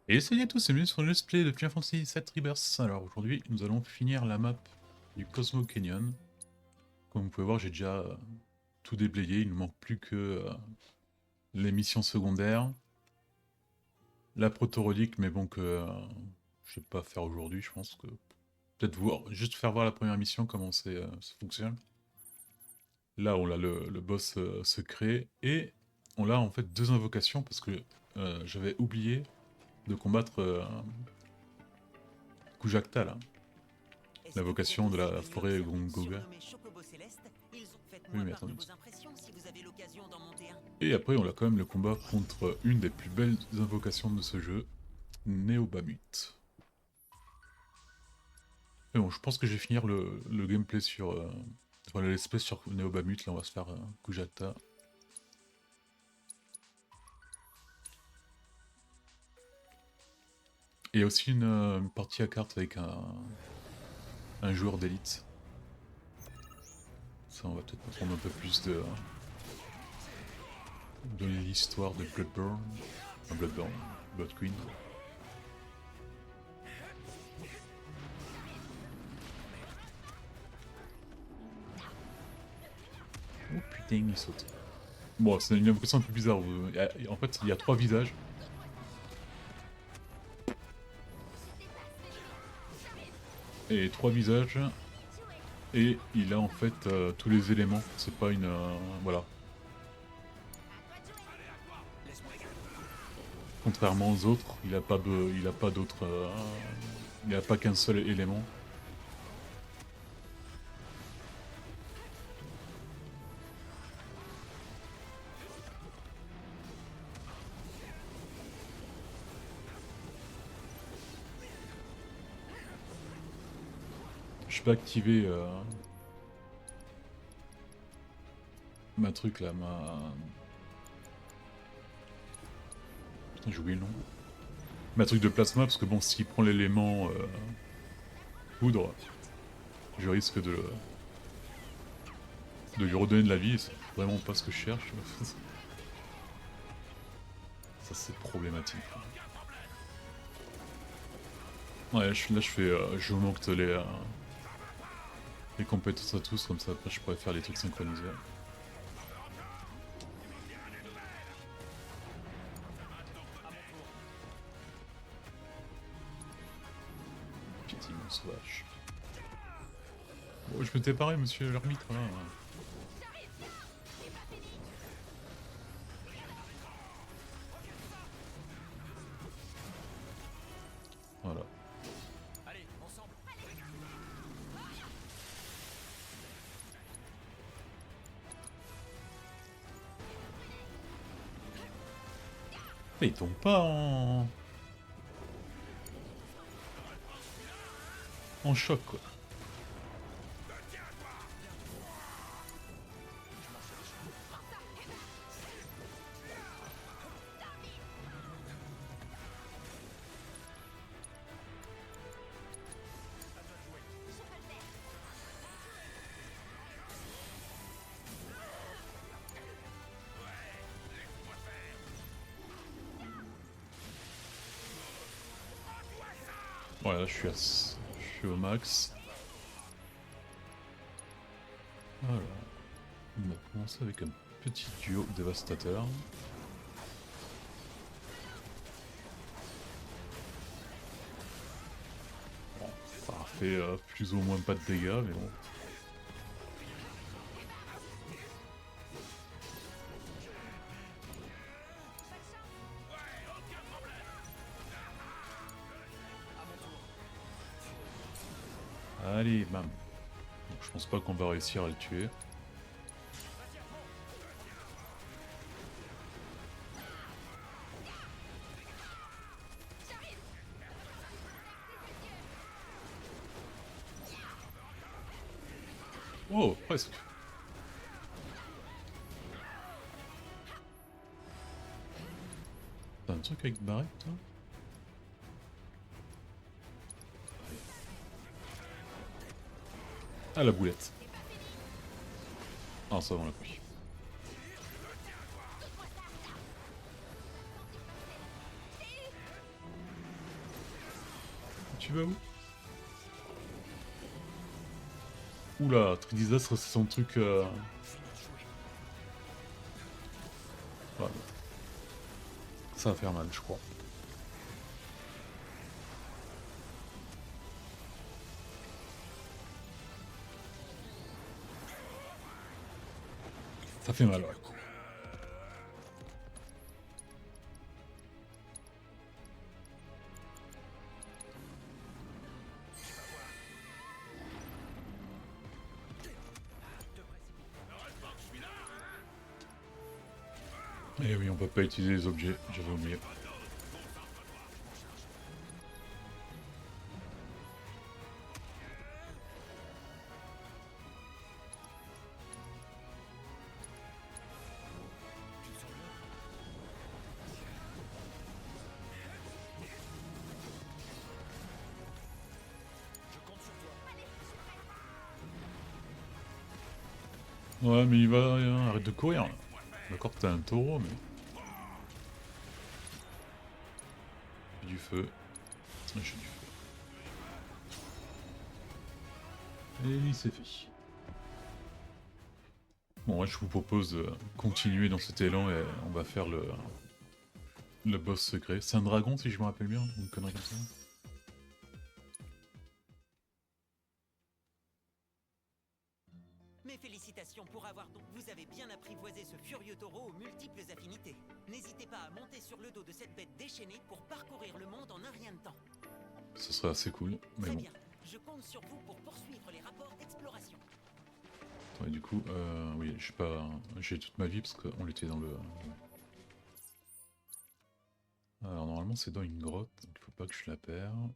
Et salut à tous, c'est bienvenue sur le let's play de Final Fantasy VII Rebirth. Alors aujourd'hui, nous allons finir la map du Cosmo Canyon. Comme vous pouvez voir, j'ai déjà tout déblayé, il ne manque plus que les missions secondaires, la proto-relique, mais bon que je ne vais pas faire aujourd'hui, je pense que peut-être voir, juste faire voir la première mission, comment ça fonctionne. Là, on a le boss secret, et on a en fait deux invocations, parce que j'avais oublié de combattre Kujakta, là. Est-ce que vous êtes L'invocation de aussi la venu forêt observer une Gongoga. surnommée Chocobo Céleste? Oui, Faites-moi mais part de attendez. vos impressions si vous avez l'occasion d'en monter un. Et après, on a quand même le combat contre une des plus belles invocations de ce jeu, Neobamut. Mais bon, je pense que je vais finir le gameplay sur... enfin, l'espèce sur Neobamut, là on va se faire Kujata. Et il y a aussi une partie à cartes avec un joueur d'élite. Ça, on va peut-être apprendre un peu plus de l'histoire de Bloodborne. Enfin, Bloodborne, Blood Queen. Oh putain, il saute. Bon, c'est une invocation un peu bizarre. En fait, il y a trois visages. Et trois visages. Et il a en fait tous les éléments. C'est pas une... voilà. Contrairement aux autres, il a pas de... Il a pas d'autres... il a pas qu'un seul élément. Je peux activer ma truc là, ma... Putain, j'ai oublié le nom. Ma truc de plasma, parce que bon, s'il prend l'élément poudre, je risque de lui redonner de la vie, et c'est vraiment pas ce que je cherche. Ça c'est problématique. Ouais, là je fais... je augmente les compétences à tous, comme ça après je pourrais faire les trucs synchronisés. Petit mon sauvage. Bon, je m'étais paré, monsieur l'ermite, voilà. Voilà. Allez, ensemble. Mais il tombe pas en choc, quoi. Voilà, je suis au max. Voilà. On va commencer avec un petit duo dévastateur. Bon, ça a fait plus ou moins pas de dégâts, mais bon. Allez, bam. Donc, je pense pas qu'on va réussir à le tuer. Oh, presque. T'as un truc avec Barrett, toi? Ah, la boulette. Ah, ça va, on l'a pris. Tu vas où? Oula, Tridisastre, c'est son truc. Voilà. Ça va faire mal, je crois. Ça fait mal, ouais. Et oui, on peut pas utiliser les objets, j'avais oublié. Ouais, mais il va... arrête de courir, là. D'accord que t'as un taureau, mais... J'ai du feu. J'ai du feu. Et il s'est fait. Bon, moi je vous propose de continuer dans cet élan et on va faire le boss secret. C'est un dragon si je me rappelle bien, ou une connerie comme ça. Mes félicitations pour avoir donc... Vous avez bien apprivoisé ce furieux taureau aux multiples affinités. N'hésitez pas à monter sur le dos de cette bête déchaînée pour parcourir le monde en un rien de temps. Ce serait assez cool, mais Très bon. bien, je compte sur vous pour poursuivre les rapports d'exploration. Ouais, du coup, oui, je sais pas... J'ai toute ma vie parce qu'on était dans le... Alors normalement c'est dans une grotte, donc il faut pas que je la perde.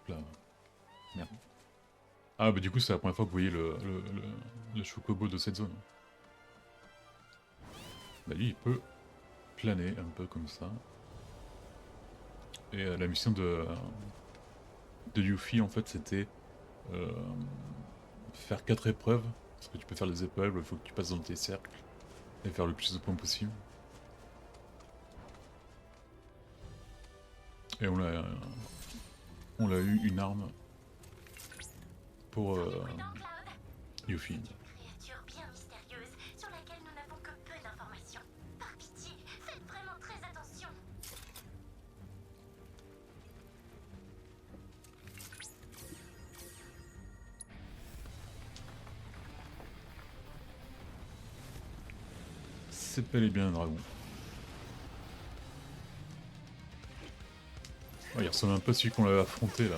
Là. Merde. Ah bah du coup c'est la première fois que vous voyez le chocobo de cette zone. Bah lui il peut planer un peu comme ça. Et la mission de Yuffie en fait c'était faire 4 épreuves. Parce que tu peux faire les épreuves, il faut que tu passes dans tes cercles et faire le plus de points possible. Et on a eu une arme pour Yuffie. Créature bien mystérieuse sur laquelle nous n'avons que peu d'informations. Par pitié, faites vraiment très attention. C'est bel et bien un dragon. Ouais, il ressemble un peu à celui qu'on avait affronté là.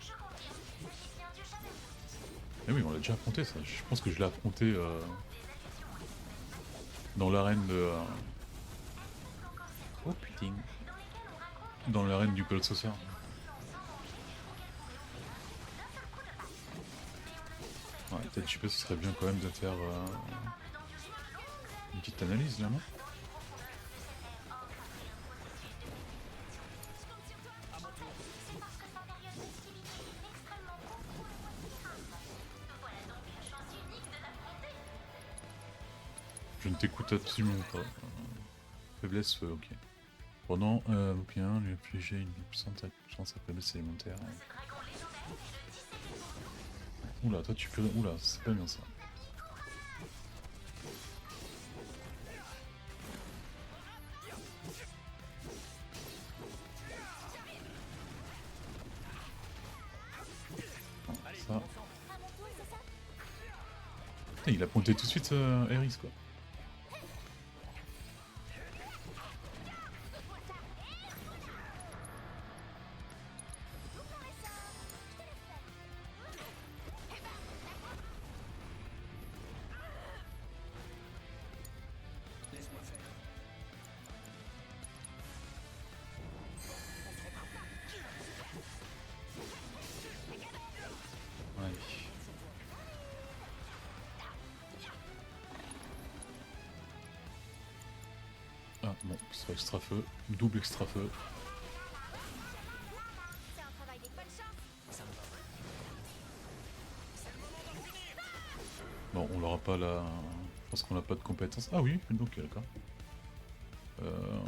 Je confirme, vous êtes bien du jamais. Eh oui, on l'a déjà affronté ça. Je pense que je l'ai affronté dans l'arène de... Oh putain. Dans l'arène du Colossus. Ouais, peut-être je sais pas, ce serait bien quand même de faire une petite analyse là, non? Je ne t'écoute absolument pas. Faiblesse, ok. Pendant bouquin, lui infliger une puissante chance à faiblesse élémentaire. Oula, toi tu peux... Oula, c'est pas bien ça. Ça. Putain, il a pointé tout de suite Eris quoi. Ah bon, c'est extra feu, double extra feu. Bon, on l'aura pas là. Je pense qu'on n'a pas de compétences. Ah oui, donc d'accord. Euh...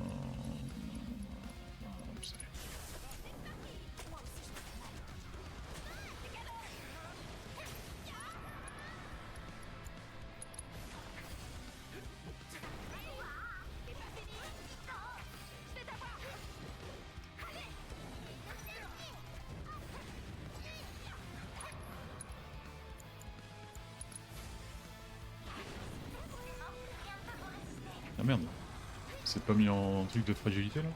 Ah merde. C'est pas mis en truc de fragilité là?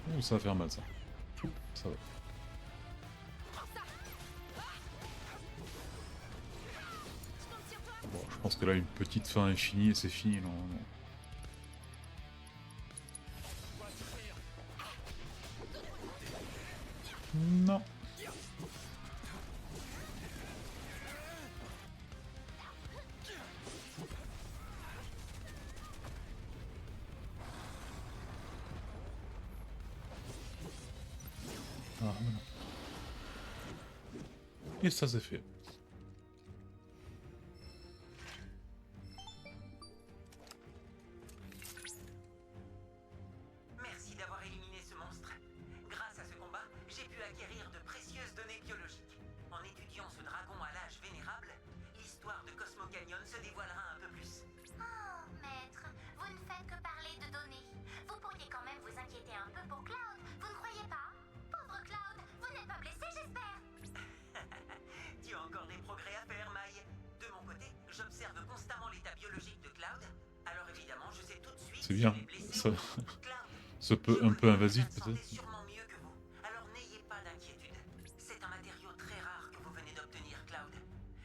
Ouh, ça va faire mal ça. Ça va. Bon, je pense que là une petite fin infinie et c'est fini normalement. Non. Ah, voilà. Et ça c'est fait. Merci d'avoir éliminé ce monstre. Grâce à ce combat, j'ai pu acquérir de précieuses données biologiques. En étudiant ce dragon à l'âge vénérable, l'histoire de Cosmo Canyon se dévoilera un peu plus. Oh, maître, vous ne faites que parler de données. Vous pourriez quand même vous inquiéter un peu pour Cloud, vous ne croyez pas? Pauvre Cloud, vous n'êtes pas blessé, j'espère? Tu as encore des progrès à faire, Maï. De mon côté, j'observe constamment l'état biologique de Cloud. Alors évidemment, je sais tout de suite C'est s'il bien. est blessé Ça, ou non. Cloud, ça peut je un peu connais invasif l'état de santé peut-être. sûrement mieux que vous. Alors n'ayez pas d'inquiétude. C'est un matériau très rare que vous venez d'obtenir, Cloud.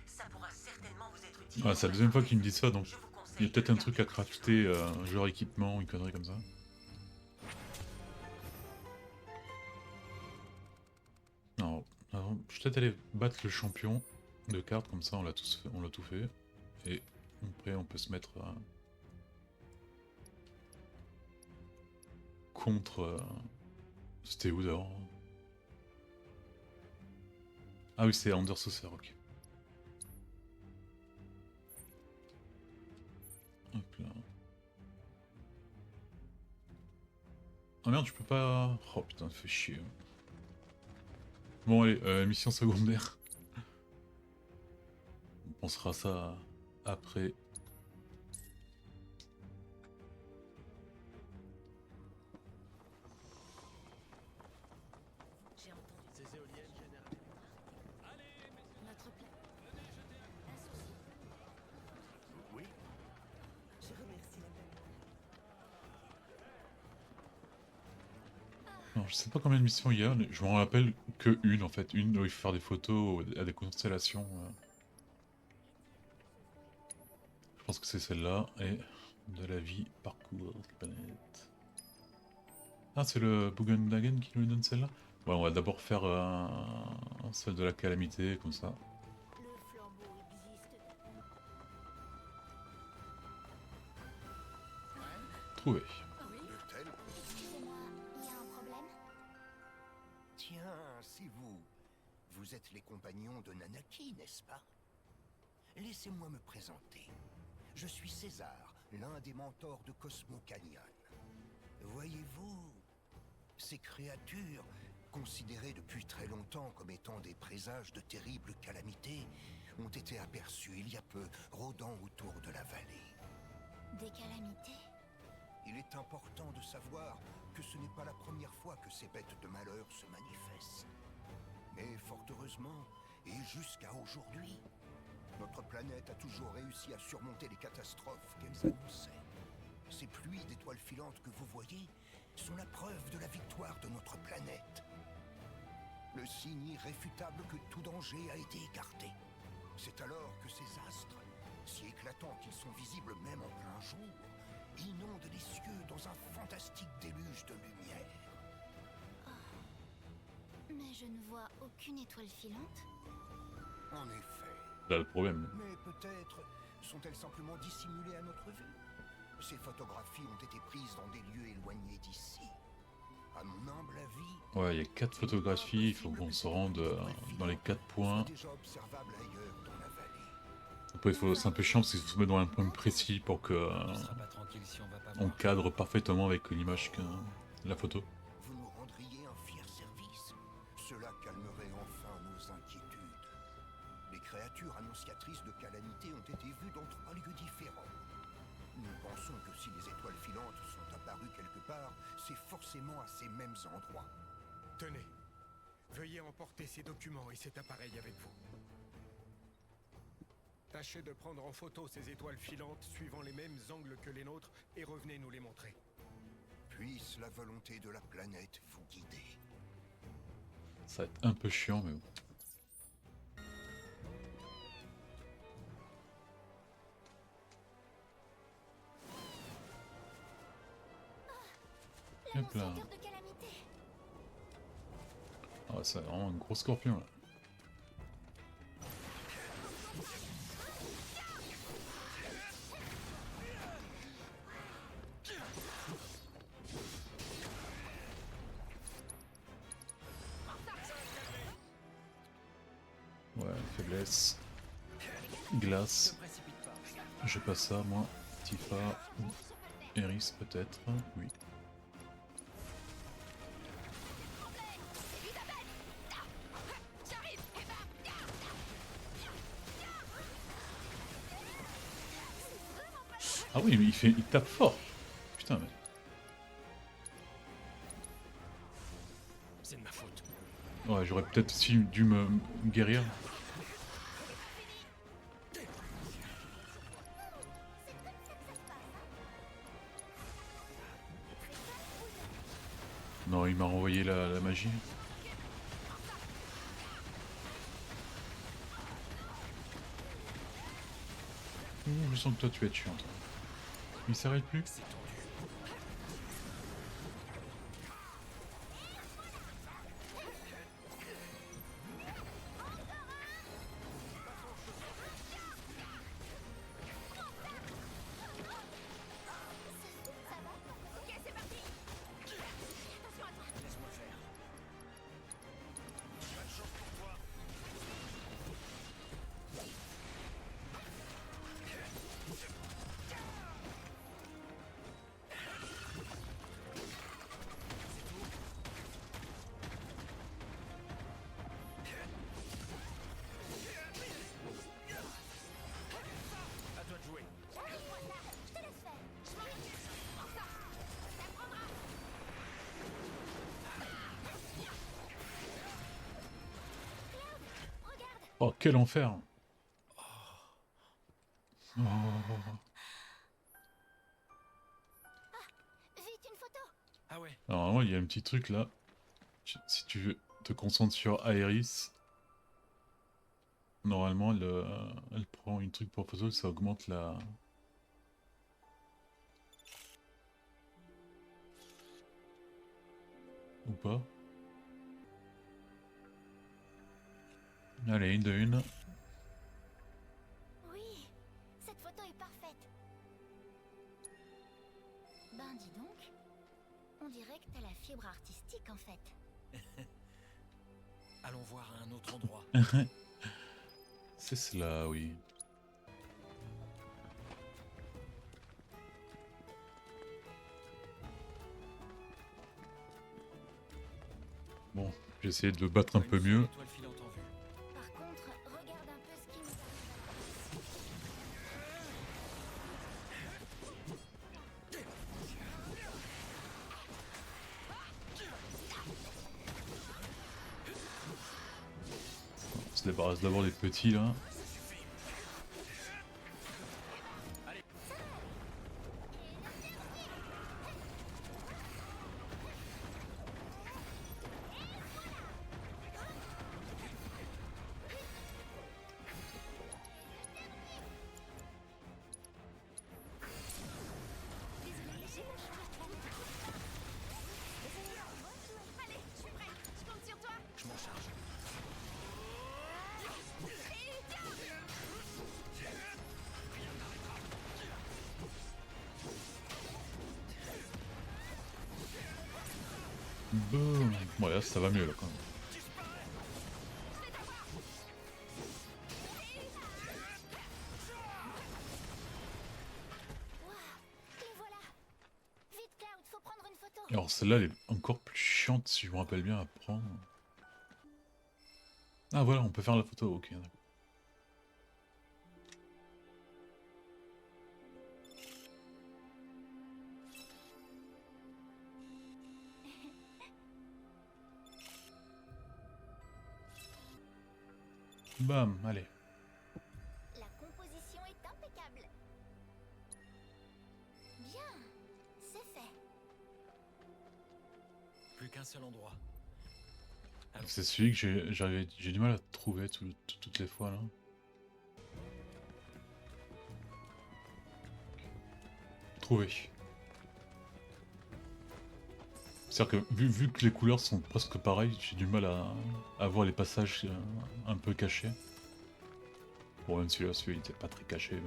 Ça pourra certainement vous être utile. Ah, c'est la deuxième fois qu'il me dit ça, donc Je vous il y conseille a peut-être de un le truc à garder crafter, genre équipement, une connerie comme ça. Non, alors, je vais peut-être aller battre le champion de cartes, comme ça on l'a tous fait, on l'a tout fait. Et après on peut se mettre contre... C'était où dehors? Ah oui, c'est Anders Saucer, ok. Hop là. Ah merde, je peux pas... Oh putain, ça fait chier. Bon allez, mission secondaire. On pensera ça après. J'ai entendu. Ces éoliennes génèrent. Notre plan. Un souci. Oui, Je remercie la planète. Alors, je sais pas combien de missions il y a, mais je m'en rappelle que une en fait. Une où il faut faire des photos à des constellations. Je pense que c'est celle-là. Et de la vie, parcours, planète. Ah, c'est le Bugendagen qui nous donne celle-là? Ouais, on va d'abord faire celle de la calamité, comme ça. Le flambeau existe. Trouvé. Noctel. Excusez-moi, il y a un problème? Tiens, c'est vous. Vous êtes les compagnons de Nanaki, n'est-ce pas? Laissez-moi me présenter. Je suis César, l'un des mentors de Cosmo Canyon. Voyez-vous, ces créatures, considérées depuis très longtemps comme étant des présages de terribles calamités, ont été aperçues il y a peu, rôdant autour de la vallée. Des calamités? Il est important de savoir que ce n'est pas la première fois que ces bêtes de malheur se manifestent. Mais fort heureusement, et jusqu'à aujourd'hui, notre planète a toujours réussi à surmonter les catastrophes qu'elles annonçaient. Ces pluies d'étoiles filantes que vous voyez sont la preuve de la victoire de notre planète. Le signe irréfutable que tout danger a été écarté. C'est alors que ces astres, si éclatants qu'ils sont visibles même en plein jour, inondent les cieux dans un fantastique déluge de lumière. Ne Mais je ne vois aucune étoile filante. En effet. Là le problème. Mais peut-être sont-elles simplement dissimulées à notre vue? Ces photographies ont été prises dans des lieux éloignés d'ici. À mon humble avis, Ouais, il y a 4 photographies, il faut qu'on se rende dans les 4 points. déjà observables ailleurs dans la vallée. Après, c'est un peu chiant parce qu'il faut se mettre dans un point précis pour que On sera pas tranquille si on va pas on voir. cadre parfaitement avec l'image que la photo. Vous nous rendriez un fier service. Cela calmerait enfin nos inquiétudes. Les créatures annonciatrices de calamités ont été vues dans 3 lieux différents. Nous pensons que si les étoiles filantes sont apparues quelque part, c'est forcément à ces mêmes endroits. Tenez, veuillez emporter ces documents et cet appareil avec vous. Tâchez de prendre en photo ces étoiles filantes suivant les mêmes angles que les nôtres et revenez nous les montrer. Puisse la volonté de la planète vous guider. Ça va être un peu chiant, mais bon. Hop là. L'annonciateur de calamité. Ah, c'est vraiment un gros scorpion là. Ouais, faiblesse. Glace. J'ai pas ça, moi. Tifa ou Eris peut-être. Oui. Ah oui, mais il tape fort. Putain, mais... C'est de ma faute. Ouais, j'aurais peut-être aussi dû me guérir. Non, il m'a renvoyé la magie. Ouh, je sens que toi tu es chiant. Toi. Il s'arrête plus. C'est tendu. À toi de jouer. Je te laisse faire. Je m'en occupe. Ça prendra. Regarde. Oh, quel enfer. Oh. Vite, une photo. Ah ouais. Alors, normalement, il y a un petit truc là. Si tu veux te concentres sur Aeris, normalement, elle prend une truc pour photo, ça augmente la... Ou pas. Allez, une de une. Oui, cette photo est parfaite. Ben dis donc, on dirait que t'as la fibre artistique en fait. Allons voir à un autre endroit. C'est cela, oui. Bon, j'ai essayé de le battre un peu Une mieux. étoile filante en vue. Par contre, regarde un peu ce qui nous arrive. On se débarrasse d'abord des petits là. Allez, je suis prêt. Je compte sur toi. Je m'en Boum. Ouais, là, ça va mieux là quand même. Waouh, les voilà. Vite, Cloud, faut prendre une photo. Alors celle-là, elle est encore plus chiante si je me rappelle bien à prendre. Ah voilà, on peut faire la photo, ok. D'accord. Bam, allez. La composition est impeccable. Bien, c'est fait. Plus qu'un seul endroit. C'est celui que j'ai du mal à trouver toutes les fois là. Trouver. C'est-à-dire que vu que les couleurs sont presque pareilles, j'ai du mal à voir les passages un peu cachés. Bon, même celui-là, il était pas très caché.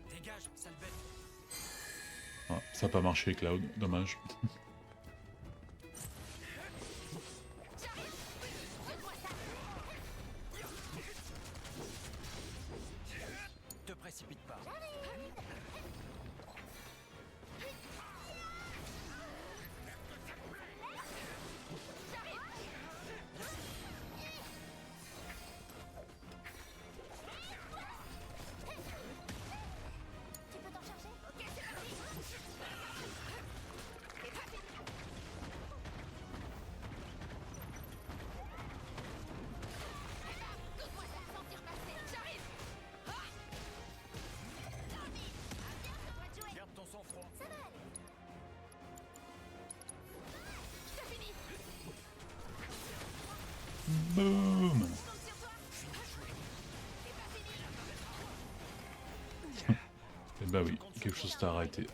Dégage, sale bête. Ah, ça n'a pas marché, Cloud, dommage. Te précipite pas. Tu peux t'en charger? Ok, c'est parti. Laisse-moi ça sentir passer. J'arrive. Garde ton sang-froid. Ça va aller. C'est fini. Boum. Je compte sur toi. C'est pas fini. Et bah oui, quelque chose t'a arrêté.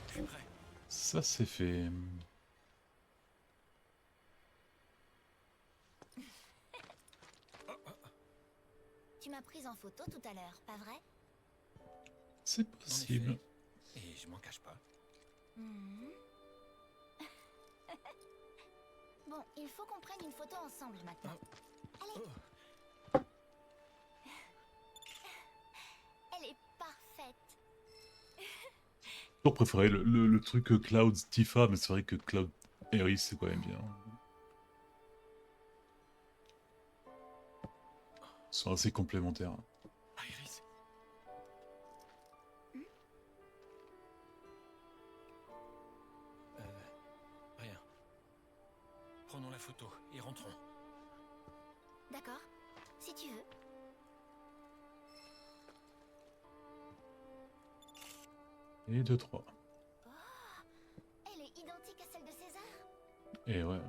Je suis prêt. Ça c'est fait. Tu m'as prise en photo tout à l'heure, pas vrai? C'est En possible. effet. Et je m'en cache pas. Mhm. Bon, il faut qu'on prenne une photo ensemble maintenant. Allez. Elle est parfaite. J'ai toujours préféré le truc Cloud Tifa, mais c'est vrai que Cloud Aeris c'est quand même bien. Ils sont assez complémentaires. Iris. Rien. Prenons la photo et rentrons. D'accord, si tu veux. Et 2, 3. Elle est identique à celle de César. Et ouais.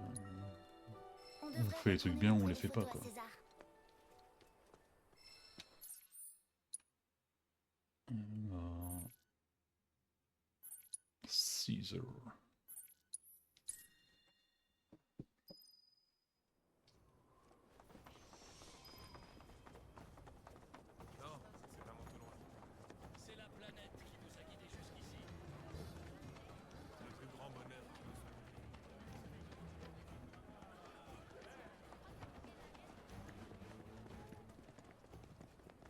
On On devrait fait les trucs retourner bien ou on montrer les fait pas, photos à quoi. César. Caesar. Non, c'est vraiment tout loin. C'est la planète qui nous a guidés jusqu'ici. Le plus grand bonheur qui nous soit donné.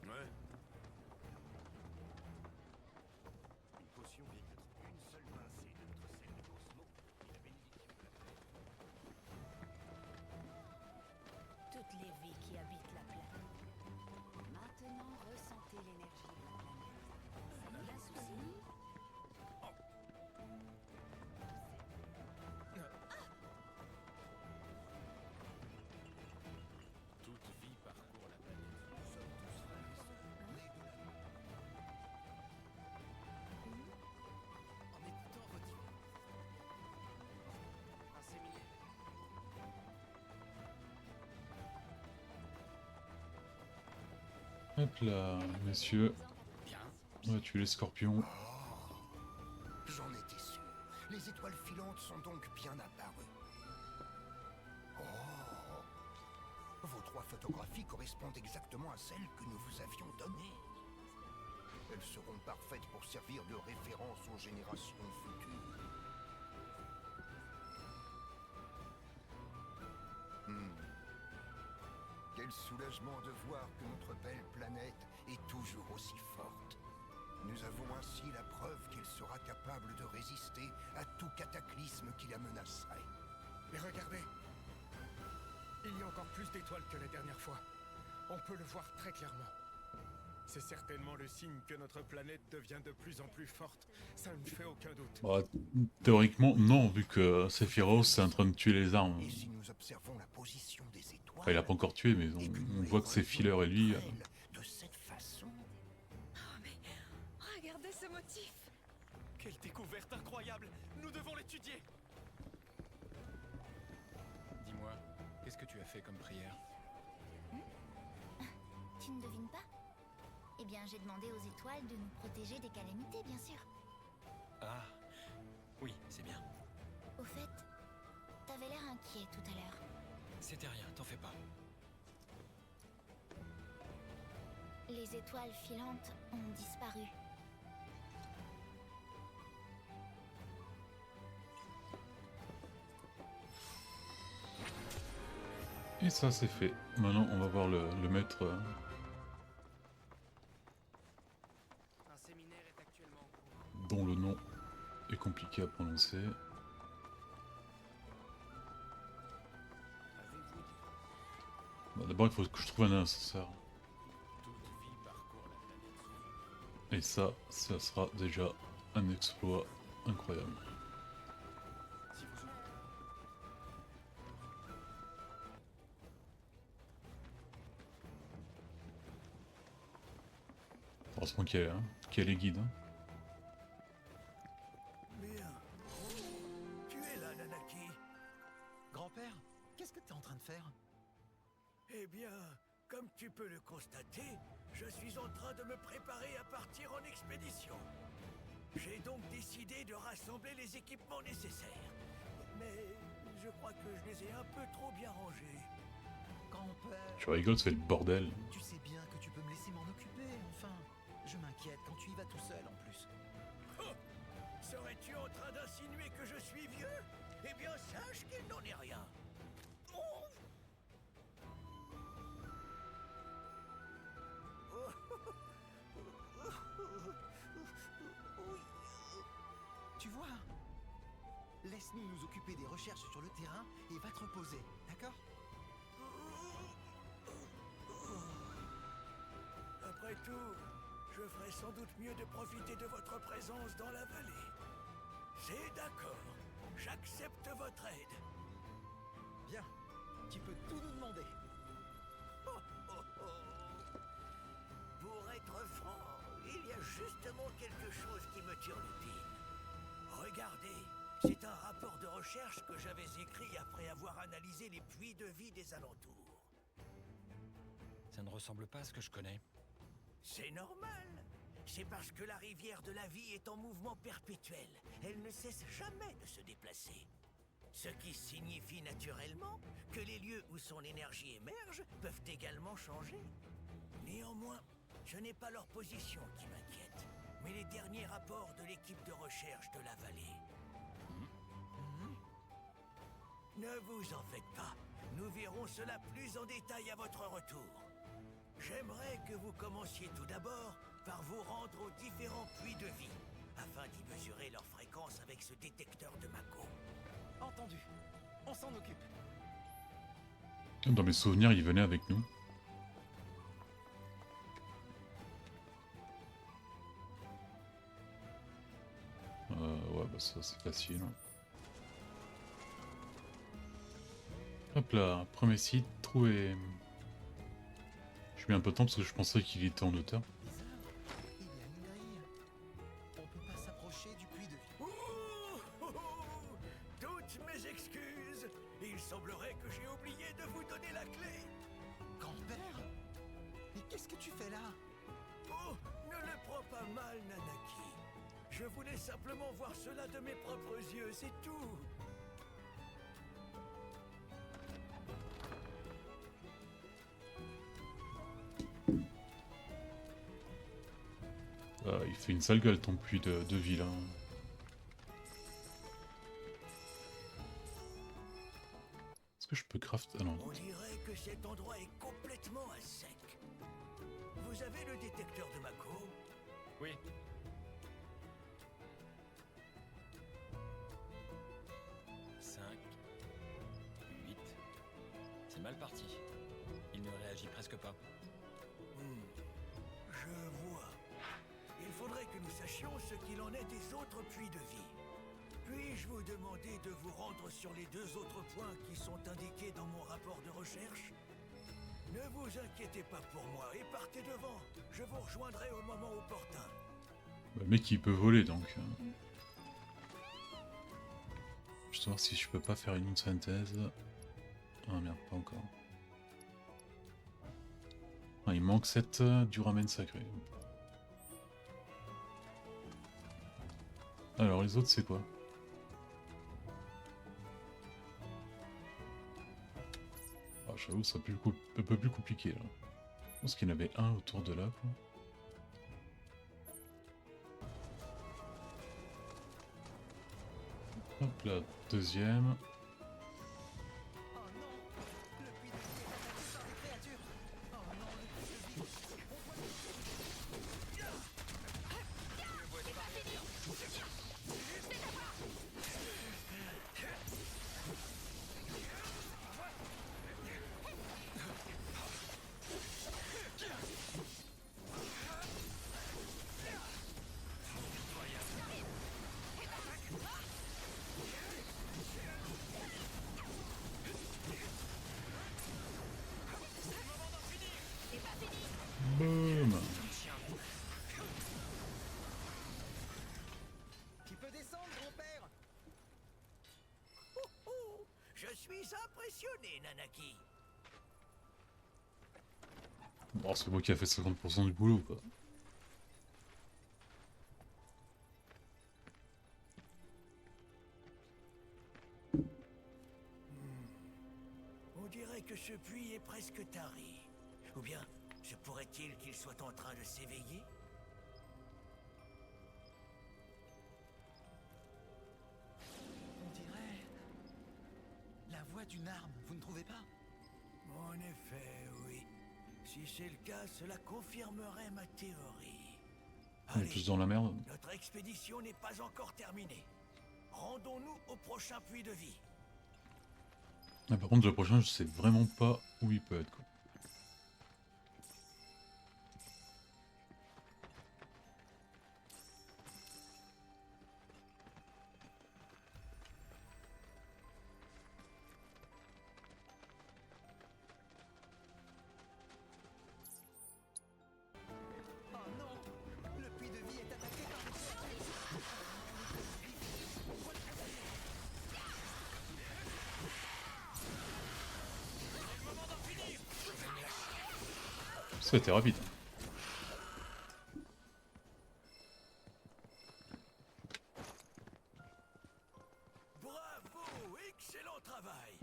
Ouais. Une potion vient d'être une seule pincée de notre sel de Cosmo et la bénédiction de la planète. Toutes les vies qui habitent la planète. Maintenant, ressentez l'énergie de la planète. Il y a souci? Toute vie parcourt la planète. Nous sommes tous frères et sœurs, nés de la nuit. En écoutant votre idée. Inséminé. Hop là, messieurs. Bien. On va tuer les scorpions. J'en étais sûr. Les étoiles filantes sont donc bien apparues. Oh! Vos 3 photographies correspondent exactement à celles que nous vous avions données. Elles seront parfaites pour servir de référence aux générations futures. Quel soulagement de voir que notre belle planète est toujours aussi forte. Nous avons ainsi la preuve qu'elle sera capable de résister à tout cataclysme qui la menacerait. Mais regardez, il y a encore plus d'étoiles que la dernière fois. On peut le voir très clairement. C'est certainement le signe que notre planète devient de plus en plus forte. Ça ne fait aucun doute. Bah, théoriquement, non, vu que Sephiroth est en train de tuer les armes. Et si nous observons la position des étoiles... Enfin, il a pas encore tué, mais et que on nous voit que c'est les Filler et lui... relions entre elles de cette façon... Oh, mais regardez ce motif. Quelle découverte incroyable! Nous devons l'étudier! Dis-moi, qu'est-ce que tu as fait comme prière? Tu ne devines pas? Eh bien, j'ai demandé aux étoiles de nous protéger des calamités, bien sûr. Ah, oui, c'est bien. Au fait, t'avais l'air inquiet tout à l'heure. C'était rien, t'en fais pas. Les étoiles filantes ont disparu. Et ça, c'est fait. Maintenant, on va voir le maître... Un séminaire est actuellement en cours. dont le nom est compliqué à prononcer. Avez-vous dit Bah, d'abord, il faut que je trouve un ascenseur. toute vie parcourt la planète? Et ça sera déjà un exploit incroyable. Si vous Heureusement qu'il y a les guides. Hein. Bien. Tu es là, Nanaki. Grand-père, qu'est-ce que tu es en train de faire? Eh bien, comme tu peux le constater, je suis en train de me préparer à partir en expédition. J'ai donc décidé de rassembler les équipements nécessaires. Mais je crois que je les ai un peu trop bien rangés. Grand-père, Tu rigoles, c'est le bordel. tu sais bien que tu peux me laisser m'en occuper, enfin. Je m'inquiète quand tu y vas tout seul en plus. Oh, serais-tu en train d'insinuer que je suis vieux? Eh bien, sache qu'il n'en est rien. Oh. Tu vois? Laisse-nous nous occuper des recherches sur le terrain et va te reposer, d'accord? Après tout, je ferais sans doute mieux de profiter de votre présence dans la vallée. C'est d'accord. J'accepte votre aide. Bien, tu peux tout nous demander. Pour être franc, il y a justement quelque chose qui me turlupine. Regardez, c'est un rapport de recherche que j'avais écrit après avoir analysé les puits de vie des alentours. Ça ne ressemble pas à ce que je connais. C'est normal. C'est parce que la rivière de la vie est en mouvement perpétuel. Elle ne cesse jamais de se déplacer. Ce qui signifie naturellement que les lieux où son énergie émerge peuvent également changer. Néanmoins, ce n'est pas leur position qui m'inquiète, mais les derniers rapports de l'équipe de recherche de la vallée. Ne vous en faites pas. Nous verrons cela plus en détail à votre retour. J'aimerais que vous commenciez tout d'abord par vous rendre aux différents puits de vie, afin d'y mesurer leur fréquence avec ce détecteur de Mako. Entendu, on s'en occupe. Dans mes souvenirs, il venait avec nous. Ouais, bah ça c'est facile. Hop là, premier site, trouvé. Je mets un peu de temps parce que je pensais qu'il était en hauteur. Les arbres, il y a une grille. On peut pas s'approcher du puits de vie. Toutes mes excuses. Il semblerait que j'ai oublié de vous donner la clé. Grand-père? Mais qu'est-ce que tu fais là? Oh, ne le prends pas mal, Nanaki. Je voulais simplement voir cela de mes propres yeux, c'est tout. Il fait une sale gueule ton puits de vie là. Est-ce que je peux craft... Ah non. On dirait que cet endroit est complètement à sec. Vous avez le détecteur de Mako? Oui. Cinq, 8. C'est mal parti. Il ne réagit presque pas. Je vois. Il faudrait que nous sachions ce qu'il en est des autres puits de vie. Puis-je vous demander de vous rendre sur les 2 autres points qui sont indiqués dans mon rapport de recherche? Ne vous inquiétez pas pour moi et partez devant. Je vous rejoindrai au moment opportun. Bah, le mec il peut voler donc. Je vais voir si je peux pas faire une synthèse. Ah merde, pas encore. Ah, il manque 7 du ramen sacré. Alors les autres c'est quoi? Ah, j'avoue, ça un peu plus compliqué là. Je pense qu'il y en avait un autour de là quoi. Hop là, deuxième. Oh non, le puits de vie est attaqué par des créatures. Oh non, le puits de vie. Boum. Tu peux descendre, grand-père? Je suis impressionné, Nanaki. Bon, c'est moi qui a fait 50% du boulot quoi. On dirait que ce puits est presque tari. Ou bien, se pourrait-il qu'il soit en train de s'éveiller? On dirait la voix d'une arme, vous ne trouvez pas? En effet, oui. Si c'est le cas, cela confirmerait ma théorie. On est Allez, tous dans la merde. notre expédition n'est pas encore terminée. Rendons-nous au prochain puits de vie. Ah, par contre le prochain je sais vraiment pas où il peut être quoi. Oh non, le puits de vie est attaqué par des créatures. Ça a été rapide. Bravo, excellent travail.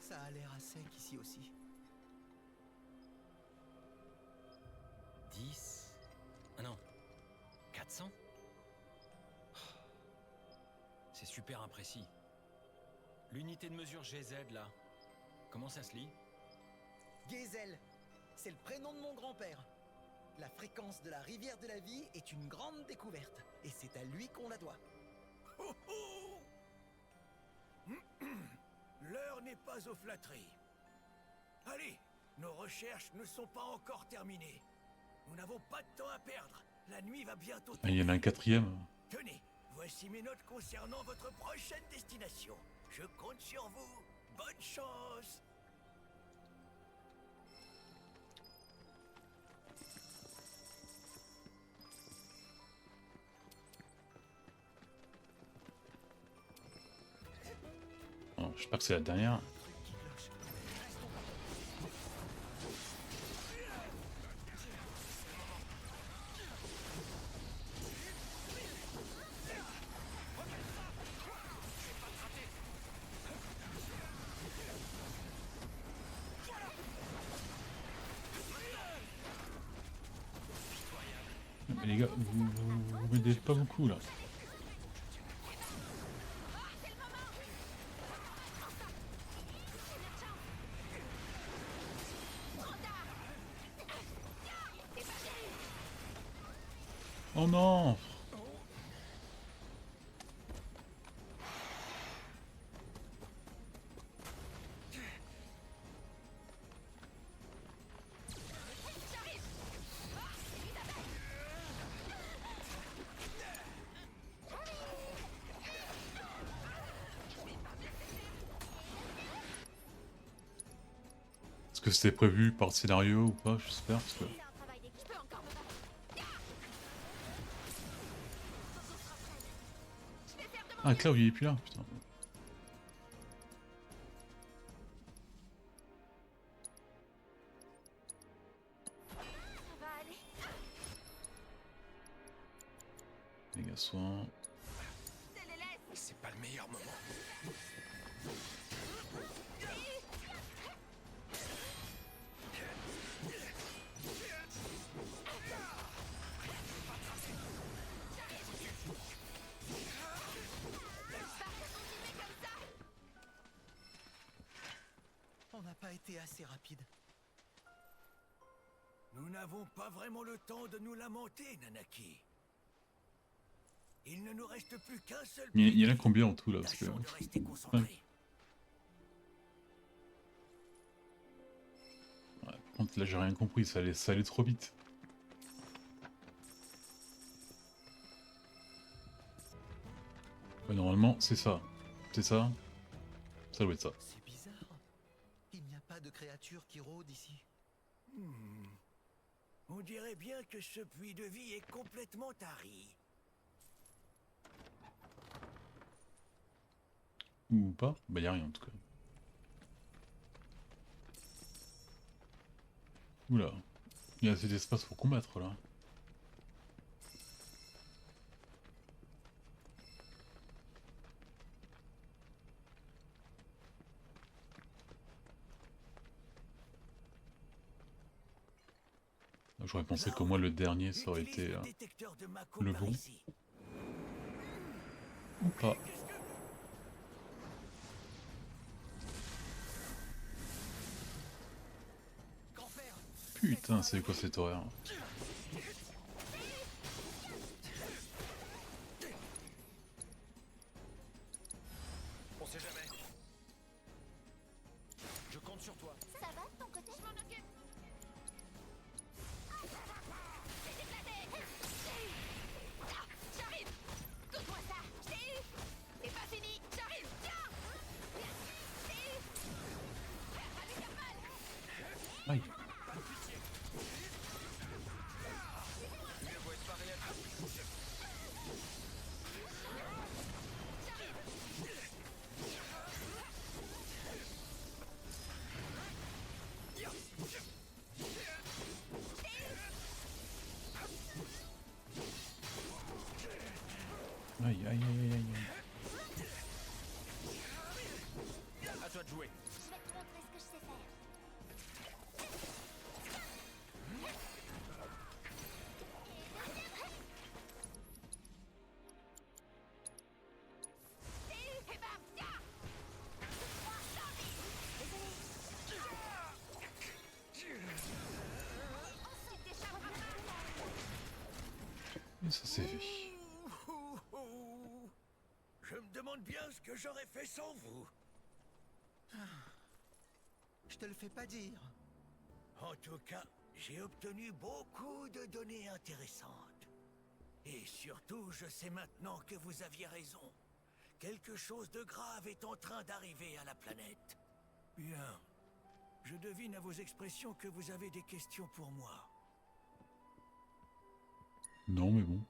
Ça a l'air à sec ici aussi. 10. Ah non. 400. C'est super imprécis. L'unité de mesure GZ là. Comment ça se lit? Gezel, c'est le prénom de mon grand-père. La fréquence de la rivière de la vie est une grande découverte, et c'est à lui qu'on la doit. Oh, oh. L'heure n'est pas aux flatteries. Allez, nos recherches ne sont pas encore terminées. Nous n'avons pas de temps à perdre. La nuit va bientôt Ah, il y en a un quatrième. Tenez, voici mes notes concernant votre prochaine destination. Je compte sur vous. Bonne chance. Oh, j'espère que c'est la dernière. Truc qui cloche. Restons Mais les gars, vous m'aidez pas beaucoup là. Oh non! Est-ce que c'était prévu par le scénario ou pas? J'espère parce que... Ah, Cloud il est plus là, putain. Dégâts soins. C'est pas le meilleur moment. On n'a pas été assez rapide. Nous n'avons pas vraiment le temps de nous lamenter, Nanaki. Il ne nous reste plus qu'un seul. Il y en a combien en tout là? Parce que... Tâchons de rester concentrés. Ouais, par contre là j'ai rien compris, ça allait trop vite. Ouais, normalement c'est ça. C'est ça. Ça doit être ça. C'est bizarre. Il n'y a pas de créature qui rôde ici. On dirait bien que ce puits de vie est complètement tari. Ou pas? Bah y'a rien en tout cas. Oula. Il y a assez d'espace pour combattre là. J'aurais pensé qu'au moins le dernier ça aurait été le bon. Ou pas. Putain, c'est quoi cet horaire? On sait jamais. Je compte sur toi. Ça va de ton côté? Je m'en occupe. C'est éclaté. J'arrive. Donne-moi ça. Je t'ai eu. C'est pas fini. J'arrive. Tiens. Je t'ai eu. Allez, t'as mal. Aïe. Aïe aïe aïe aïe aïe. À toi de jouer. Je vais te montrer ce que je sais faire. Et bam, tiens. Ensuite, t'échapperas pas. Et ça c'est fait. Je me demande bien ce que j'aurais fait sans vous. Je te le fais pas dire. En tout cas, j'ai obtenu beaucoup de données intéressantes. Et surtout, je sais maintenant que vous aviez raison. Quelque chose de grave est en train d'arriver à la planète. Bien. Je devine à vos expressions que vous avez des questions pour moi. Non mais bon.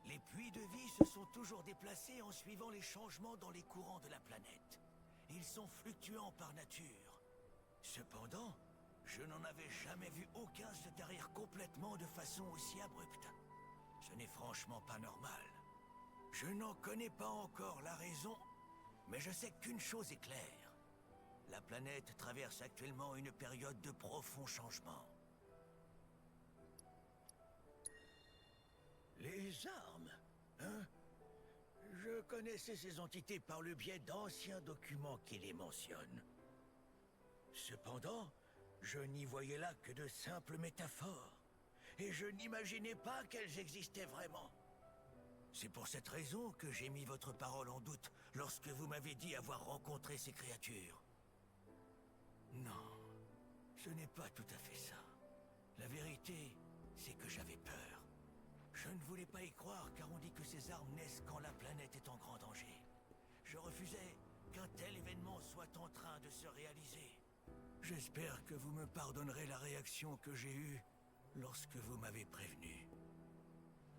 Les puits de vie se sont toujours déplacés en suivant les changements dans les courants de la planète. Ils sont fluctuants par nature. Cependant, je n'en avais jamais vu aucun se tarir complètement de façon aussi abrupte. Ce n'est franchement pas normal. Je n'en connais pas encore la raison, mais je sais qu'une chose est claire. La planète traverse actuellement une période de profonds changements. des armes, hein? Je connaissais ces entités par le biais d'anciens documents qui les mentionnent. Cependant, je n'y voyais là que de simples métaphores, et je n'imaginais pas qu'elles existaient vraiment. C'est pour cette raison que j'ai mis votre parole en doute lorsque vous m'avez dit avoir rencontré ces créatures. Non, ce n'est pas tout à fait ça. La vérité, c'est que j'avais peur. Je ne voulais pas y croire car on dit que ces armes naissent quand la planète est en grand danger. Je refusais qu'un tel événement soit en train de se réaliser. J'espère que vous me pardonnerez la réaction que j'ai eue lorsque vous m'avez prévenu.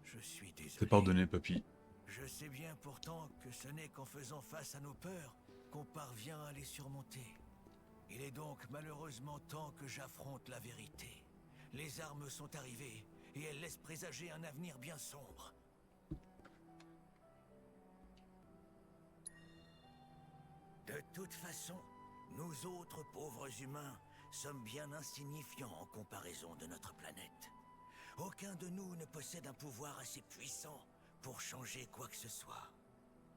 Je suis désolé. C'est pardonné, papy. Je sais bien pourtant que ce n'est qu'en faisant face à nos peurs qu'on parvient à les surmonter. Il est donc malheureusement temps que j'affronte la vérité. Les armes sont arrivées et elles laissent présager un avenir bien sombre. De toute façon, nous autres pauvres humains sommes bien insignifiants en comparaison de notre planète. Aucun de nous ne possède un pouvoir assez puissant pour changer quoi que ce soit.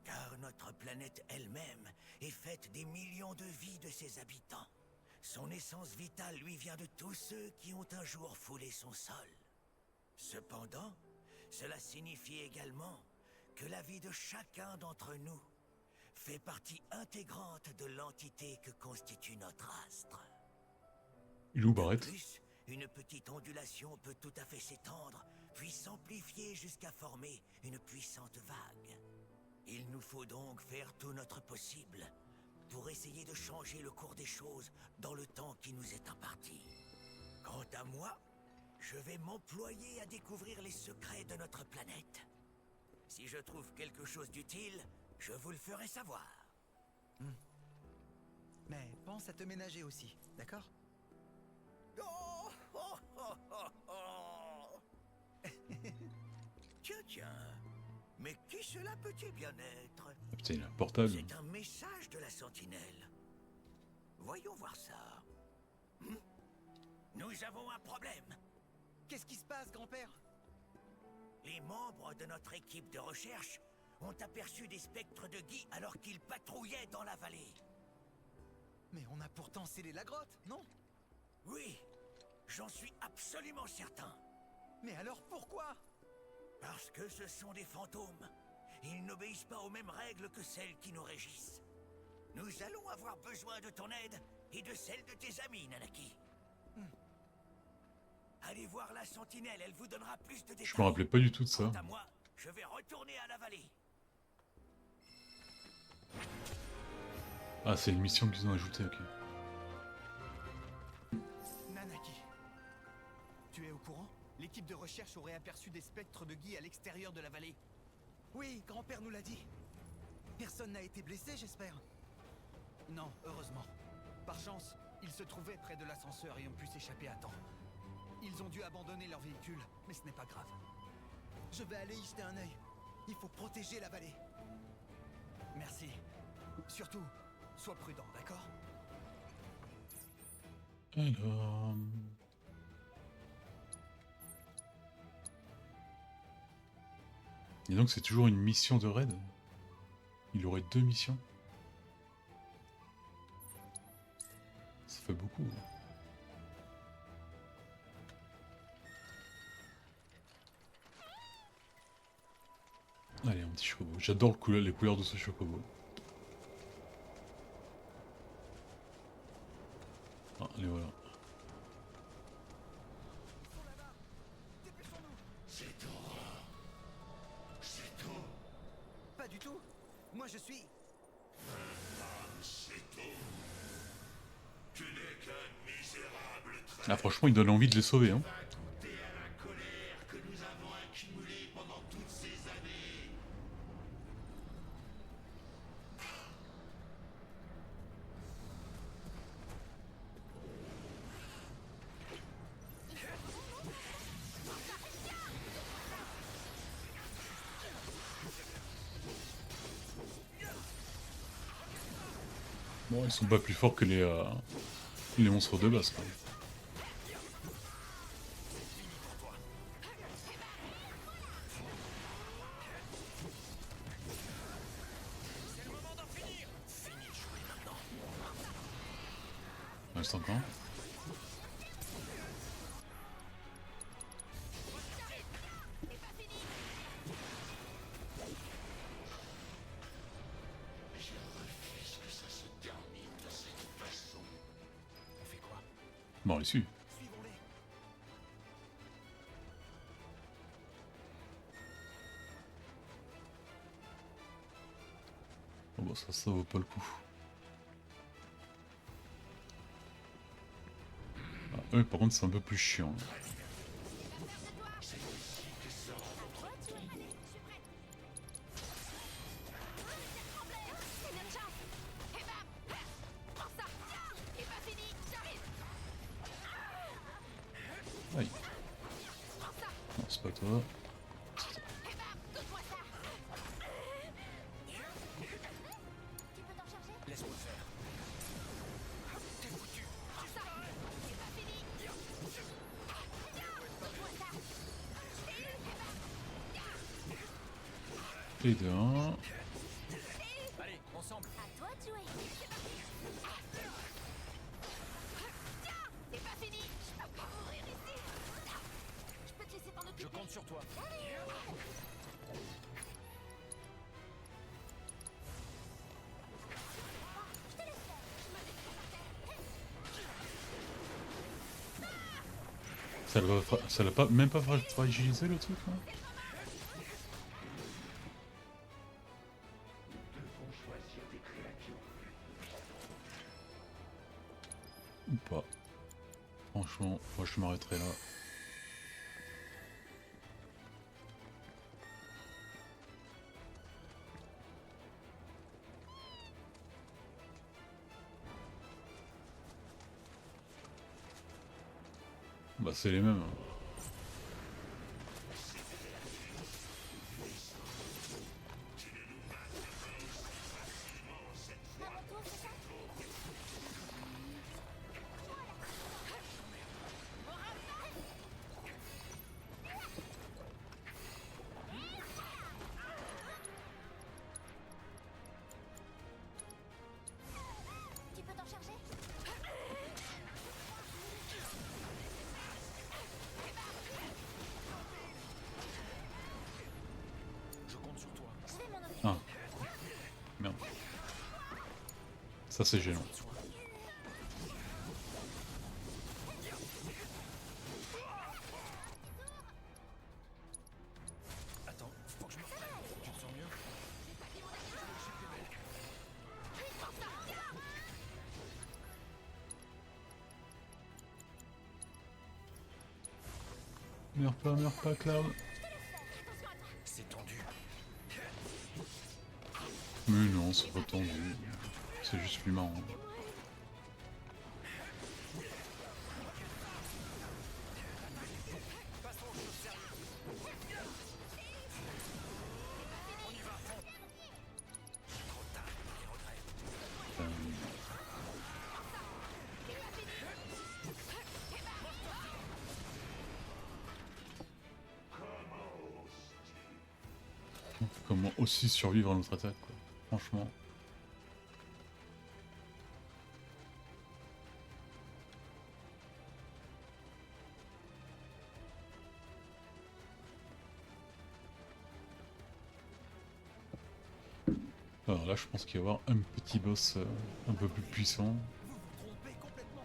Car notre planète elle-même est faite des millions de vies de ses habitants. Son essence vitale lui vient de tous ceux qui ont un jour foulé son sol. Cependant, cela signifie également que la vie de chacun d'entre nous fait partie intégrante de l'entité que constitue notre astre. Il ou Barrett? De plus, une petite ondulation peut tout à fait s'étendre, puis s'amplifier jusqu'à former une puissante vague. Il nous faut donc faire tout notre possible pour essayer de changer le cours des choses dans le temps qui nous est imparti. Quant à moi, je vais m'employer à découvrir les secrets de notre planète. Si je trouve quelque chose d'utile, je vous le ferai savoir. Mais pense à te ménager aussi, d'accord? Oh, oh, oh, oh, oh. Tiens, mais qui cela peut-il bien être? Putain, il a un portable. C'est un message de la sentinelle. Voyons voir ça. Nous avons un problème. Qu'est-ce qui se passe, grand-père? Les membres de notre équipe de recherche ont aperçu des spectres de Guy alors qu'ils patrouillaient dans la vallée. Mais on a pourtant scellé la grotte, non? Oui, j'en suis absolument certain. Mais alors pourquoi? Parce que ce sont des fantômes. Ils n'obéissent pas aux mêmes règles que celles qui nous régissent. Nous allons avoir besoin de ton aide et de celle de tes amis, Nanaki. Allez voir la sentinelle, elle vous donnera plus de détails. Je me rappelais pas du tout de ça. Quant à moi, je vais retourner à la vallée. Ah, c'est une mission qu'ils ont ajoutée, ok. Nanaki, tu es au courant? L'équipe de recherche aurait aperçu des spectres de Guy à l'extérieur de la vallée. Oui, grand-père nous l'a dit. Personne n'a été blessé, j'espère? Non, heureusement. Par chance, ils se trouvaient près de l'ascenseur et ont pu s'échapper à temps. Ils ont dû abandonner leur véhicule, mais ce n'est pas grave. Je vais aller y jeter un œil. Il faut protéger la vallée. Merci. Surtout, sois prudent, d'accord? Alors... Et donc c'est toujours une mission de raid? Il aurait 2 missions? Ça fait beaucoup. Allez, un petit chocobo. J'adore les couleurs de ce chocobo. Ah, les voilà. Pas du tout. Moi je suis... Ah, franchement, il donne envie de les sauver, hein. Bon, ils sont pas plus forts que les monstres de base, quoi. reste encore. On fait quoi? Bon, l'issue. Suivons-les. Oh, bon, ça vaut pas le coup. Ah, eux, par contre, c'est un peu plus chiant. Aïe. Non, c'est pas toi. Tu peux t'en charger? Laisse-moi faire. T'es foutu. Et de 1. Allez, ensemble. À toi de jouer. C'est pas fini. Je peux pas mourir ici. Je peux te laisser t'en occuper. Je compte sur toi. Ça l'a pas, même pas fragilisé le truc là? Ou pas. Franchement, moi je m'arrêterai là. Bah c'est les mêmes. Tu peux t'en charger? Je compte sur toi. Je vais m'en occuper. Ah. Merde. Ça c'est gênant. Attends, faut que je me reprenne. Tu te sens mieux? Meurs pas, Cloud. C'est tendu. Mais non, c'est pas tendu. C'est juste plus marrant. Comment aussi survivre à notre attaque, quoi. Franchement. Alors là, je pense qu'il va y avoir un petit boss un peu plus puissant. Vous vous trompez complètement.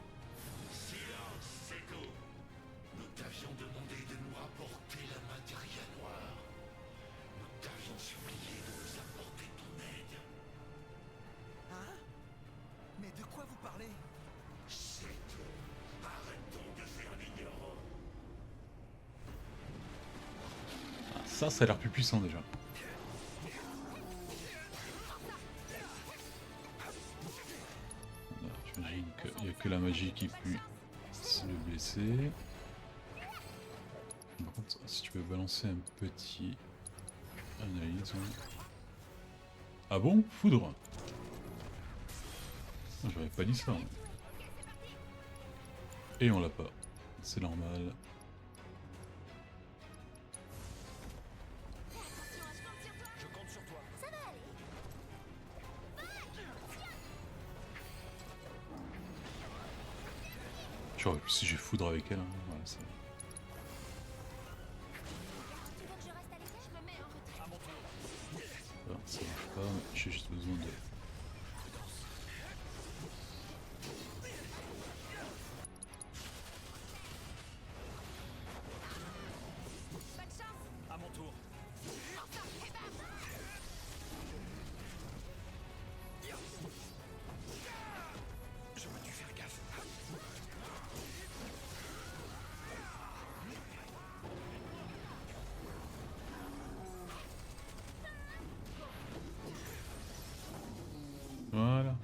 Nous t'avions demandé de nous rapporter la matière noire. Nous t'avions supplié de nous apporter ton aide. Hein? Mais de quoi vous parlez? C'est tout. Arrêtons de faire l'ignorant. Ah, ça a l'air plus puissant déjà. J'imagine qu'il n'y a que la magie qui puisse le blesser. Par contre, si tu peux balancer un petit analyse. Ah bon? Foudre? Ah, j'aurais pas dit ça. Et on l'a pas. C'est normal. Je compte sur toi. Ça va aller. J'aurais pu si j'ai foudre avec elle. Hein. Voilà, Tu veux que je reste à l'écart? Je me mets en retrait. ça marche pas, mais j'ai juste besoin de... Pas de chance. À mon tour. Enfin, et bam. J'aurais dû faire gaffe. Voilà.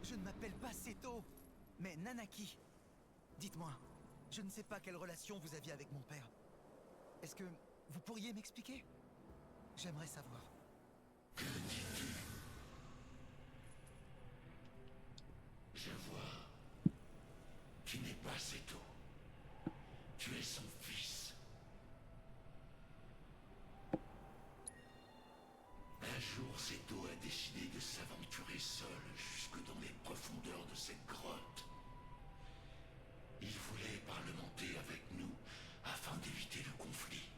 Je ne m'appelle pas Seto, mais Nanaki. Dites-moi, je ne sais pas quelle relation vous aviez avec mon père. Est-ce que vous pourriez m'expliquer? J'aimerais savoir. Je vois. Tu n'es pas Seto. Tu es son fils. Un jour, Seto a décidé de s'aventurer seul jusque dans les profondeurs de cette grotte. Il voulait parlementer avec nous afin d'éviter le conflit.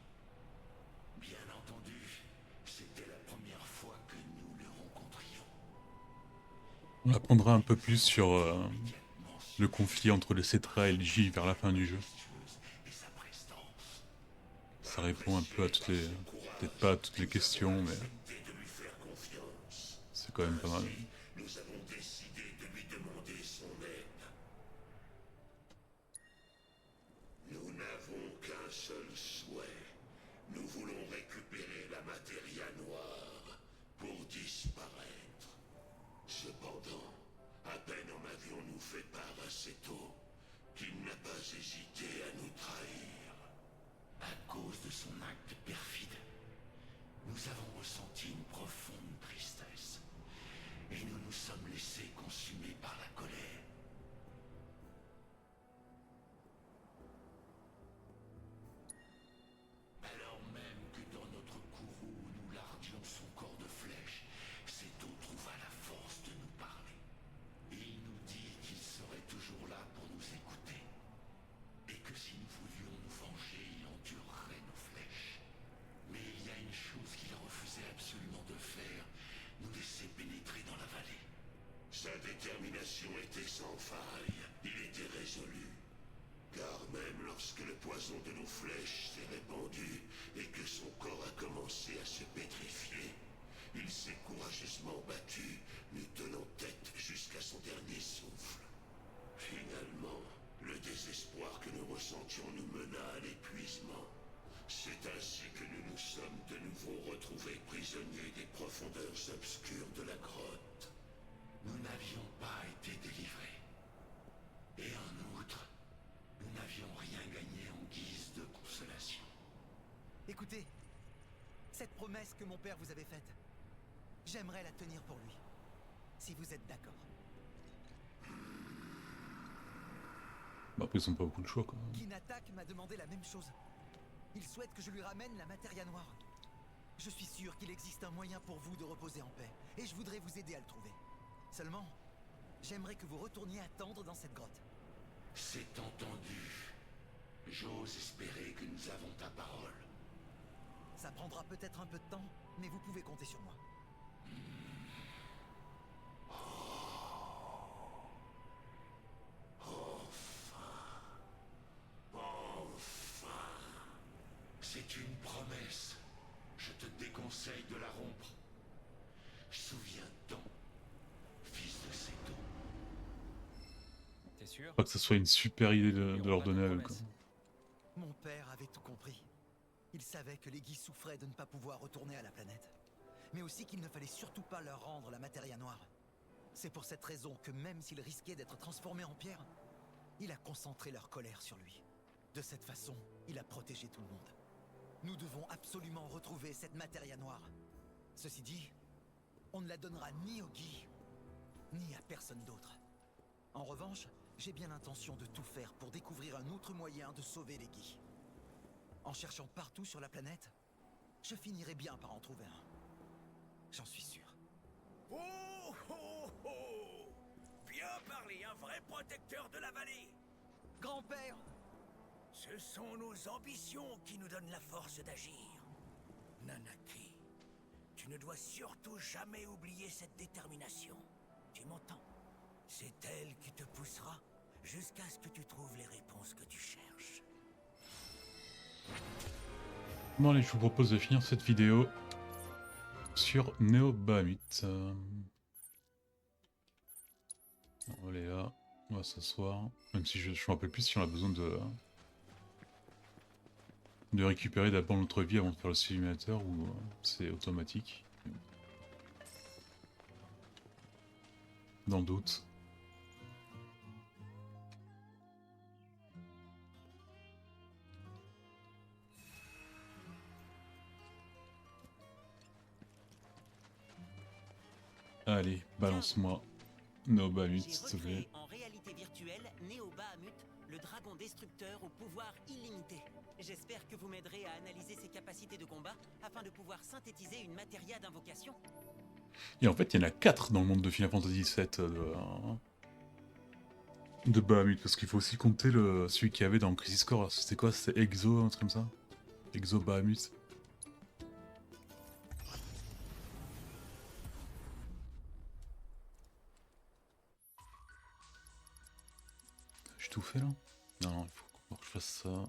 Bien entendu, c'était la première fois que nous le rencontrions. On apprendra un peu plus sur le conflit entre le Cetra et le J vers la fin du jeu. Ça répond un peu à toutes les... peut-être pas à toutes les questions, mais... c'est quand même pas mal. Nous avons décidé de lui demander son aide. Nous n'avons qu'un seul souhait. Nous voulons récupérer la Materia Noire pour disparaître. Cependant, à peine en avions-nous fait part à Seto qu'il n'a pas hésité à nous trahir. À cause de son acte perfide, nous avons ressenti une profonde tristesse. Et nous nous sommes laissés consumer par la colère. Alors même que dans notre courroux nous lardions son corps de flèche, Seto trouva la force de nous parler. Et il nous dit qu'il serait toujours là pour nous écouter. Et que si nous voulions nous venger, il endurerait nos flèches. Mais il y a une chose qu'il refusait absolument de faire, nous laisser pénétrer dans la vallée. Sa détermination était sans faille, il était résolu. Car même lorsque le poison de nos flèches s'est répandu et que son corps a commencé à se pétrifier, il s'est courageusement battu, nous tenant tête jusqu'à son dernier souffle. Finalement, le désespoir que nous ressentions nous mena à l'épuisement. C'est ainsi que nous nous sommes de nouveau retrouvés prisonniers des profondeurs obscures de la grotte. Nous n'avions pas été délivrés. Et en outre, nous n'avions rien gagné en guise de consolation. Écoutez, cette promesse que mon père vous avait faite, j'aimerais la tenir pour lui. Si vous êtes d'accord. Bah après ils ont pas beaucoup de choix quoi. Kinatak m'a demandé la même chose. Il souhaite que je lui ramène la Materia Noire. Je suis sûr qu'il existe un moyen pour vous de reposer en paix, et je voudrais vous aider à le trouver. Seulement, j'aimerais que vous retourniez attendre dans cette grotte. C'est entendu. J'ose espérer que nous avons ta parole. Ça prendra peut-être un peu de temps, mais vous pouvez compter sur moi. C'est une promesse. Je te déconseille de la rompre. Souviens-t'en, fils de Seto. T'es sûr? Pas que ce soit une super idée de leur donner à eux quoi. Mon père avait tout compris. Il savait que les Guis souffraient de ne pas pouvoir retourner à la planète. Mais aussi qu'il ne fallait surtout pas leur rendre la Materia Noire. C'est pour cette raison que même s'ils risquaient d'être transformés en pierre, il a concentré leur colère sur lui. De cette façon, il a protégé tout le monde. Nous devons absolument retrouver cette Materia Noire. Ceci dit, on ne la donnera ni aux Guis, ni à personne d'autre. En revanche, j'ai bien l'intention de tout faire pour découvrir un autre moyen de sauver les Guis. En cherchant partout sur la planète, je finirai bien par en trouver un. J'en suis sûr. Oh oh oh! Bien parlé, un vrai protecteur de la vallée! Grand-père, Ce sont nos ambitions qui nous donnent la force d'agir. Nanaki, tu ne dois surtout jamais oublier cette détermination. Tu m'entends? C'est elle qui te poussera jusqu'à ce que tu trouves les réponses que tu cherches. Bon allez, je vous propose de finir cette vidéo sur Neo Bahamut. On va aller là, on va s'asseoir. Même si je me rappelle plus si on a besoin de récupérer d'abord notre vie avant de faire le simulateur ou c'est automatique. Dans le doute. Allez, balance-moi Neo Bahamut, J'ai s'il te plaît. recréé en réalité virtuelle Neo Bahamut, le dragon destructeur au pouvoir illimité. J'espère que vous m'aiderez à analyser ses capacités de combat afin de pouvoir synthétiser une matéria d'invocation. Et en fait, il y en a 4 dans le monde de Final Fantasy VII de Bahamut, parce qu'il faut aussi compter celui qu'il y avait dans Crisis Core. C'était quoi? C'était Exo, un truc comme ça? Exo Bahamut. J'ai tout fait là? Non, il faut encore que je fasse ça.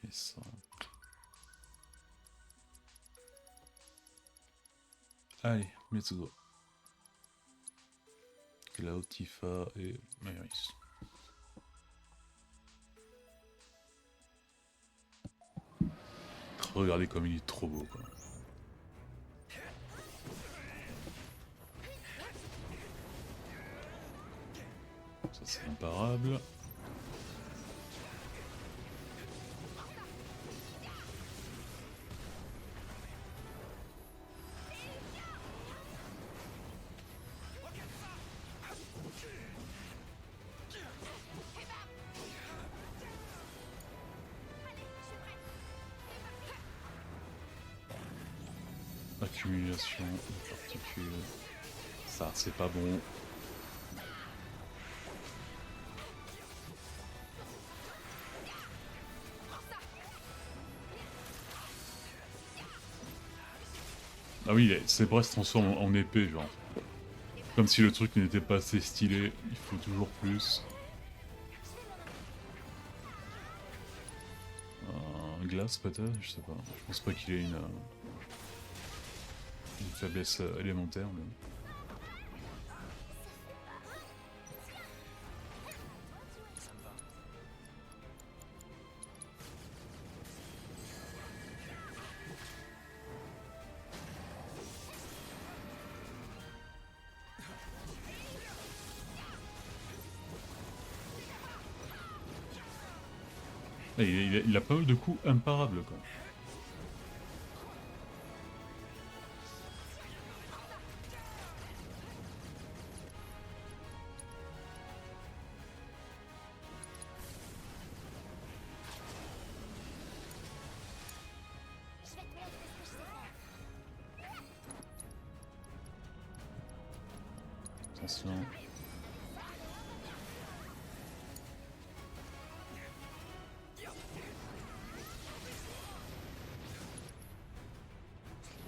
Et ça. Allez, let's go. Cloud, Tifa et Maris. Regardez comme il est trop beau quoi. Ça c'est imparable. Accumulation de particules. Ça, c'est pas bon. Ah oui, ses bras se transforment en épée, genre. Comme si le truc n'était pas assez stylé, il faut toujours plus. Glace peut-être, je sais pas. Je pense pas qu'il ait une faiblesse élémentaire. Mais... Il a pas mal de coups imparables quoi. Je vais te montrer ce que je sais faire. Attention.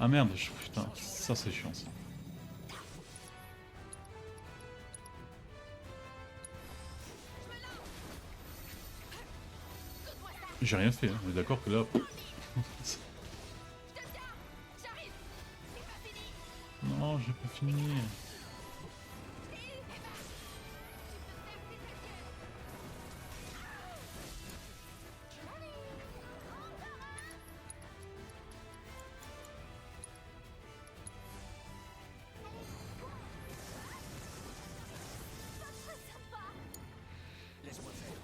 Ah merde, putain, ça c'est chiant ça. J'ai rien fait, hein. On est d'accord que là... Non, j'ai pas fini. Laisse-moi faire.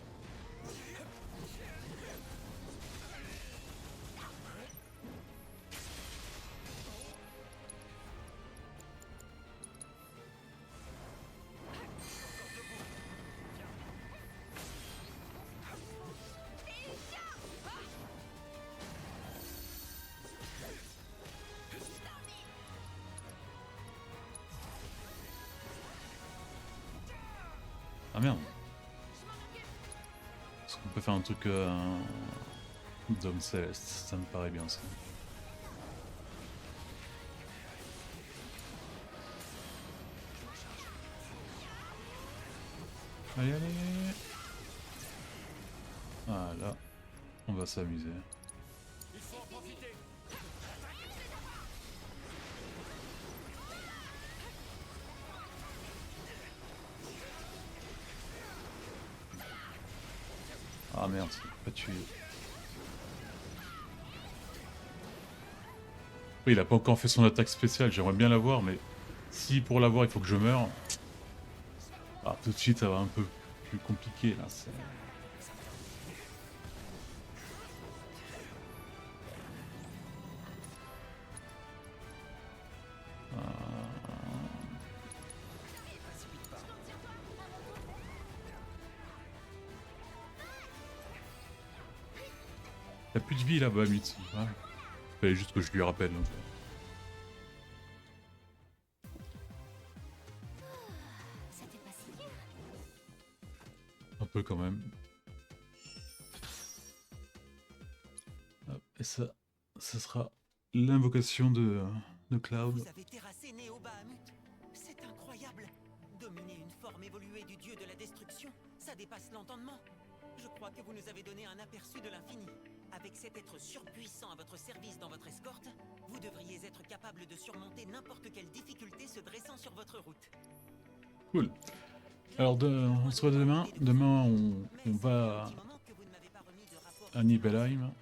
Ah merde. Est-ce qu'on peut faire un truc d'homme céleste? Ça me paraît bien ça. Allez, allez. Voilà. On va s'amuser. Il faut en profiter. Ah merde, pas tué. Oui, il a pas encore fait son attaque spéciale, j'aimerais bien l'avoir, mais si pour l'avoir il faut que je meure... Ah, tout de suite ça va un peu plus compliqué là. T'as plus de vie là-bas, Mitsu. Ouais. Fallait juste que je lui rappelle. Donc. C'était pas si dur. Un peu quand même. Hop, et ça sera l'invocation de Cloud. Vous avez terrassé Néo Bahamut. C'est incroyable. Dominer une forme évoluée du dieu de la destruction, ça dépasse l'entendement. Je crois que vous nous avez donné un aperçu de l'infini. Avec cet être surpuissant à votre service dans votre escorte, vous devriez être capable de surmonter n'importe quelle difficulté se dressant sur votre route. Cool. Alors on se voit demain. Demain on va à Nibelheim.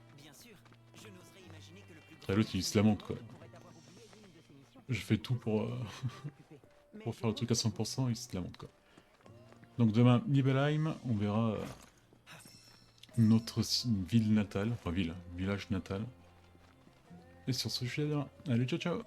Après l'autre il se lamente quoi. Je fais tout pour faire le truc à 100%, il se lamente quoi. Donc demain Nibelheim, on verra notre ville natale, enfin village natal. Et sur ce je suis demain. Allez, ciao ciao.